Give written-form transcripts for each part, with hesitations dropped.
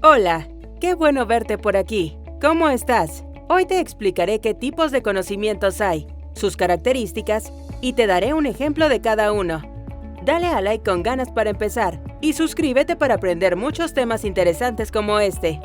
Hola, qué bueno verte por aquí. ¿Cómo estás? Hoy te explicaré qué tipos de conocimientos hay, sus características y te daré un ejemplo de cada uno. Dale a like con ganas para empezar y suscríbete para aprender muchos temas interesantes como este.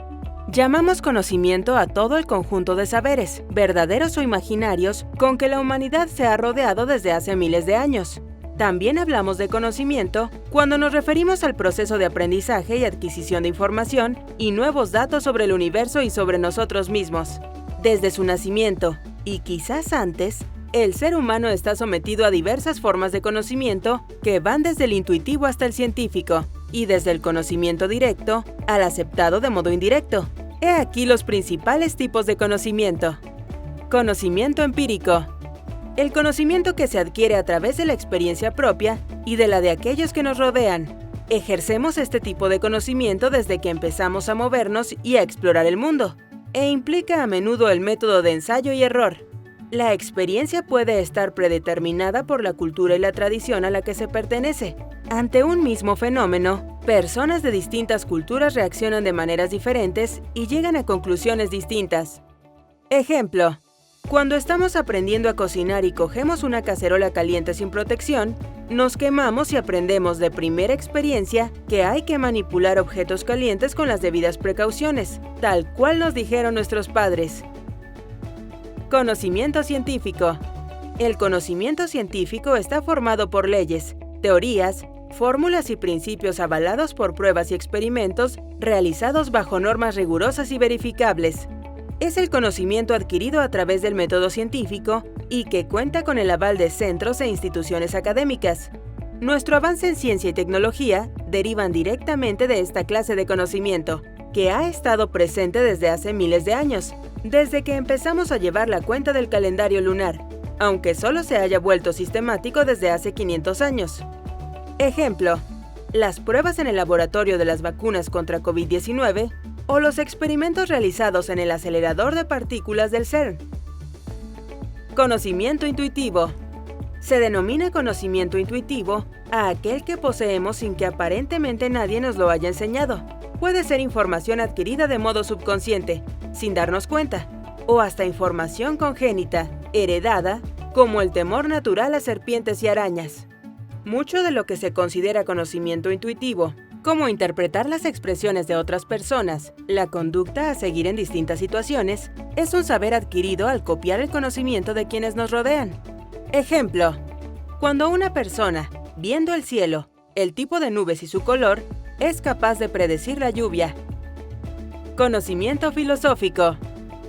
Llamamos conocimiento a todo el conjunto de saberes, verdaderos o imaginarios, con que la humanidad se ha rodeado desde hace miles de años. También hablamos de conocimiento cuando nos referimos al proceso de aprendizaje y adquisición de información y nuevos datos sobre el universo y sobre nosotros mismos. Desde su nacimiento, y quizás antes, el ser humano está sometido a diversas formas de conocimiento que van desde el intuitivo hasta el científico, y desde el conocimiento directo al aceptado de modo indirecto. He aquí los principales tipos de conocimiento. Conocimiento empírico. El conocimiento que se adquiere a través de la experiencia propia y de la de aquellos que nos rodean. Ejercemos este tipo de conocimiento desde que empezamos a movernos y a explorar el mundo, e implica a menudo el método de ensayo y error. La experiencia puede estar predeterminada por la cultura y la tradición a la que se pertenece. Ante un mismo fenómeno, personas de distintas culturas reaccionan de maneras diferentes y llegan a conclusiones distintas. Ejemplo: cuando estamos aprendiendo a cocinar y cogemos una cacerola caliente sin protección, nos quemamos y aprendemos de primera experiencia que hay que manipular objetos calientes con las debidas precauciones, tal cual nos dijeron nuestros padres. Conocimiento científico. El conocimiento científico está formado por leyes, teorías, fórmulas y principios avalados por pruebas y experimentos realizados bajo normas rigurosas y verificables. Es el conocimiento adquirido a través del método científico y que cuenta con el aval de centros e instituciones académicas. Nuestro avance en ciencia y tecnología derivan directamente de esta clase de conocimiento, que ha estado presente desde hace miles de años, desde que empezamos a llevar la cuenta del calendario lunar, aunque solo se haya vuelto sistemático desde hace 500 años. Ejemplo: las pruebas en el laboratorio de las vacunas contra COVID-19 o los experimentos realizados en el acelerador de partículas del CERN. Conocimiento intuitivo. Se denomina conocimiento intuitivo a aquel que poseemos sin que aparentemente nadie nos lo haya enseñado. Puede ser información adquirida de modo subconsciente, sin darnos cuenta, o hasta información congénita, heredada, como el temor natural a serpientes y arañas. Mucho de lo que se considera conocimiento intuitivo, como interpretar las expresiones de otras personas, la conducta a seguir en distintas situaciones, es un saber adquirido al copiar el conocimiento de quienes nos rodean. Ejemplo: cuando una persona, viendo el cielo, el tipo de nubes y su color, es capaz de predecir la lluvia. Conocimiento filosófico.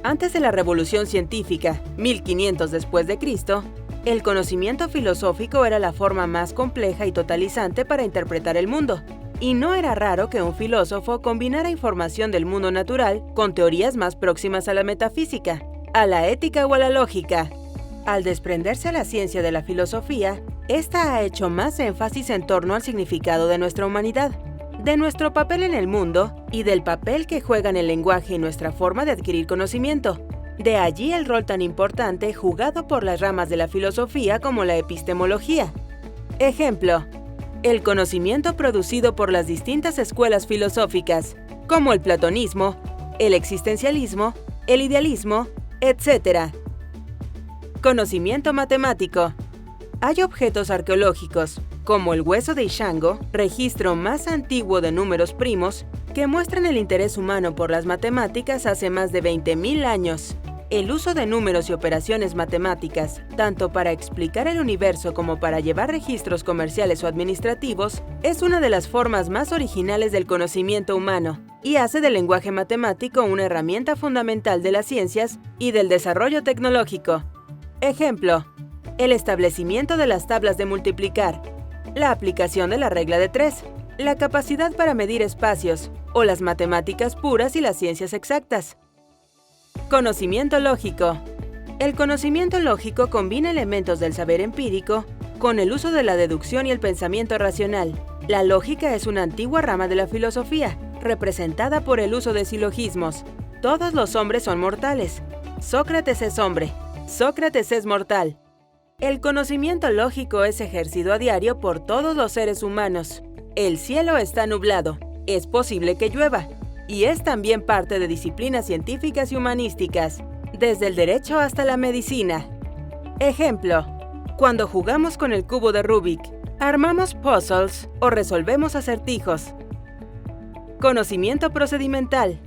Antes de la Revolución Científica, 1500 después de Cristo, el conocimiento filosófico era la forma más compleja y totalizante para interpretar el mundo. Y no era raro que un filósofo combinara información del mundo natural con teorías más próximas a la metafísica, a la ética o a la lógica. Al desprenderse la ciencia de la filosofía, esta ha hecho más énfasis en torno al significado de nuestra humanidad, de nuestro papel en el mundo y del papel que juegan el lenguaje y nuestra forma de adquirir conocimiento. De allí el rol tan importante jugado por las ramas de la filosofía como la epistemología. Ejemplo: el conocimiento producido por las distintas escuelas filosóficas, como el platonismo, el existencialismo, el idealismo, etc. Conocimiento matemático. Hay objetos arqueológicos, como el hueso de Ishango, registro más antiguo de números primos, que muestran el interés humano por las matemáticas hace más de 20.000 años. El uso de números y operaciones matemáticas, tanto para explicar el universo como para llevar registros comerciales o administrativos, es una de las formas más originales del conocimiento humano y hace del lenguaje matemático una herramienta fundamental de las ciencias y del desarrollo tecnológico. Ejemplo: el establecimiento de las tablas de multiplicar, la aplicación de la regla de 3, la capacidad para medir espacios, o las matemáticas puras y las ciencias exactas. Conocimiento lógico. El conocimiento lógico combina elementos del saber empírico con el uso de la deducción y el pensamiento racional. La lógica es una antigua rama de la filosofía, representada por el uso de silogismos. Todos los hombres son mortales. Sócrates es hombre. Sócrates es mortal. El conocimiento lógico es ejercido a diario por todos los seres humanos. El cielo está nublado. Es posible que llueva. y es también parte de disciplinas científicas y humanísticas, desde el derecho hasta la medicina. Ejemplo: cuando jugamos con el cubo de Rubik, armamos puzzles o resolvemos acertijos. Conocimiento procedimental.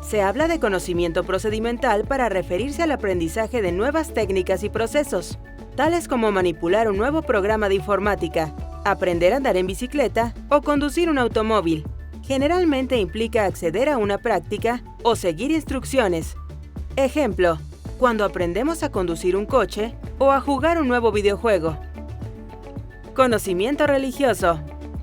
Se habla de conocimiento procedimental para referirse al aprendizaje de nuevas técnicas y procesos, tales como manipular un nuevo programa de informática, aprender a andar en bicicleta o conducir un automóvil. Generalmente implica acceder a una práctica o seguir instrucciones. Ejemplo: cuando aprendemos a conducir un coche o a jugar un nuevo videojuego. Conocimiento religioso.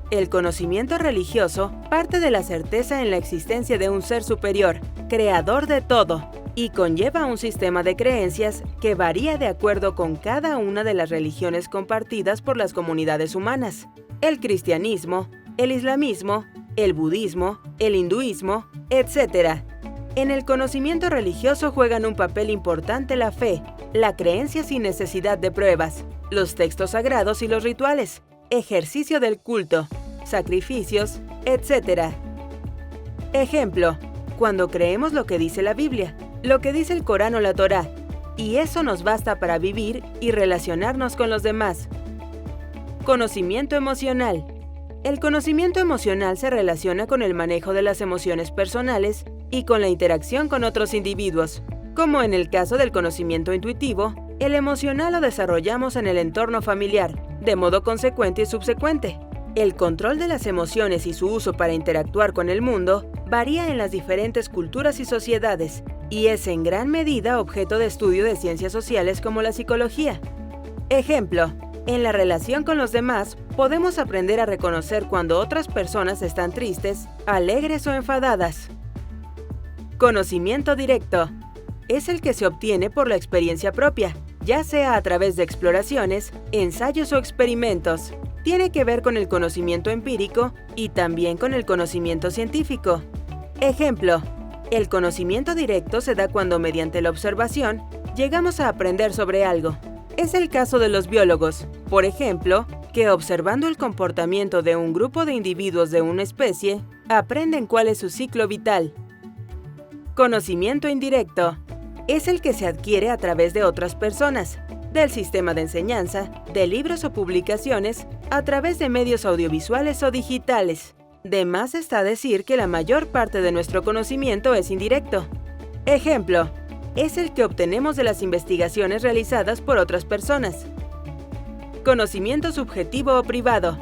El conocimiento religioso parte de la certeza en la existencia de un ser superior, creador de todo, y conlleva un sistema de creencias que varía de acuerdo con cada una de las religiones compartidas por las comunidades humanas: el cristianismo, el islamismo, el budismo, el hinduismo, etc. En el conocimiento religioso juegan un papel importante la fe, la creencia sin necesidad de pruebas, los textos sagrados y los rituales, ejercicio del culto, sacrificios, etc. Ejemplo: cuando creemos lo que dice la Biblia, lo que dice el Corán o la Torá, y eso nos basta para vivir y relacionarnos con los demás. Conocimiento emocional. El conocimiento emocional se relaciona con el manejo de las emociones personales y con la interacción con otros individuos. Como en el caso del conocimiento intuitivo, el emocional lo desarrollamos en el entorno familiar, de modo consecuente y subsecuente. El control de las emociones y su uso para interactuar con el mundo varía en las diferentes culturas y sociedades, y es en gran medida objeto de estudio de ciencias sociales como la psicología. Ejemplo: en la relación con los demás, podemos aprender a reconocer cuando otras personas están tristes, alegres o enfadadas. Conocimiento directo. Es el que se obtiene por la experiencia propia, ya sea a través de exploraciones, ensayos o experimentos. Tiene que ver con el conocimiento empírico y también con el conocimiento científico. Ejemplo: el conocimiento directo se da cuando mediante la observación llegamos a aprender sobre algo. Es el caso de los biólogos, por ejemplo, que observando el comportamiento de un grupo de individuos de una especie, aprenden cuál es su ciclo vital. Conocimiento indirecto. Es el que se adquiere a través de otras personas, del sistema de enseñanza, de libros o publicaciones, a través de medios audiovisuales o digitales. De más está decir que la mayor parte de nuestro conocimiento es indirecto. Ejemplo: es el que obtenemos de las investigaciones realizadas por otras personas. Conocimiento subjetivo o privado.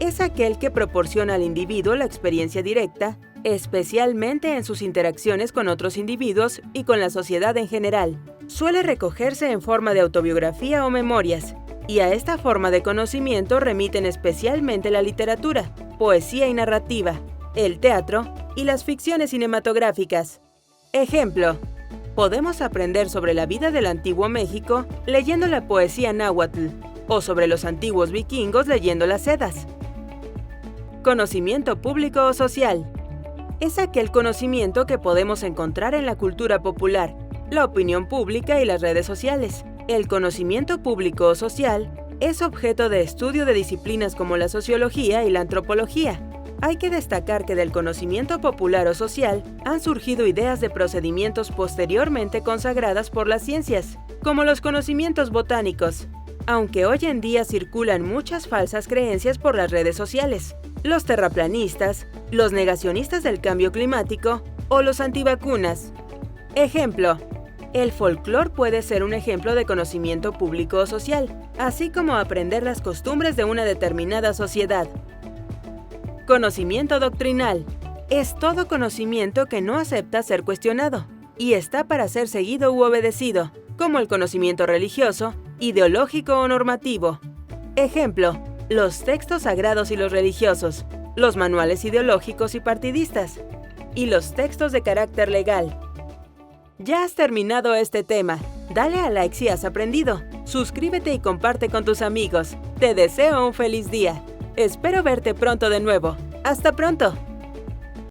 Es aquel que proporciona al individuo la experiencia directa, especialmente en sus interacciones con otros individuos y con la sociedad en general. Suele recogerse en forma de autobiografía o memorias, y a esta forma de conocimiento remiten especialmente la literatura, poesía y narrativa, el teatro y las ficciones cinematográficas. Ejemplo: podemos aprender sobre la vida del antiguo México leyendo la poesía náhuatl, o sobre los antiguos vikingos leyendo las Edas. Conocimiento público o social. Es aquel conocimiento que podemos encontrar en la cultura popular, la opinión pública y las redes sociales. El conocimiento público o social es objeto de estudio de disciplinas como la sociología y la antropología. Hay que destacar que del conocimiento popular o social han surgido ideas de procedimientos posteriormente consagradas por las ciencias, como los conocimientos botánicos, aunque hoy en día circulan muchas falsas creencias por las redes sociales. Los terraplanistas, los negacionistas del cambio climático o los antivacunas. Ejemplo: el folclore puede ser un ejemplo de conocimiento público o social, así como aprender las costumbres de una determinada sociedad. Conocimiento doctrinal. Es todo conocimiento que no acepta ser cuestionado y está para ser seguido u obedecido, como el conocimiento religioso, ideológico o normativo. Ejemplo: los textos sagrados y los religiosos, los manuales ideológicos y partidistas, y los textos de carácter legal. Ya has terminado este tema. Dale a like si has aprendido. Suscríbete y comparte con tus amigos. Te deseo un feliz día. Espero verte pronto de nuevo. ¡Hasta pronto!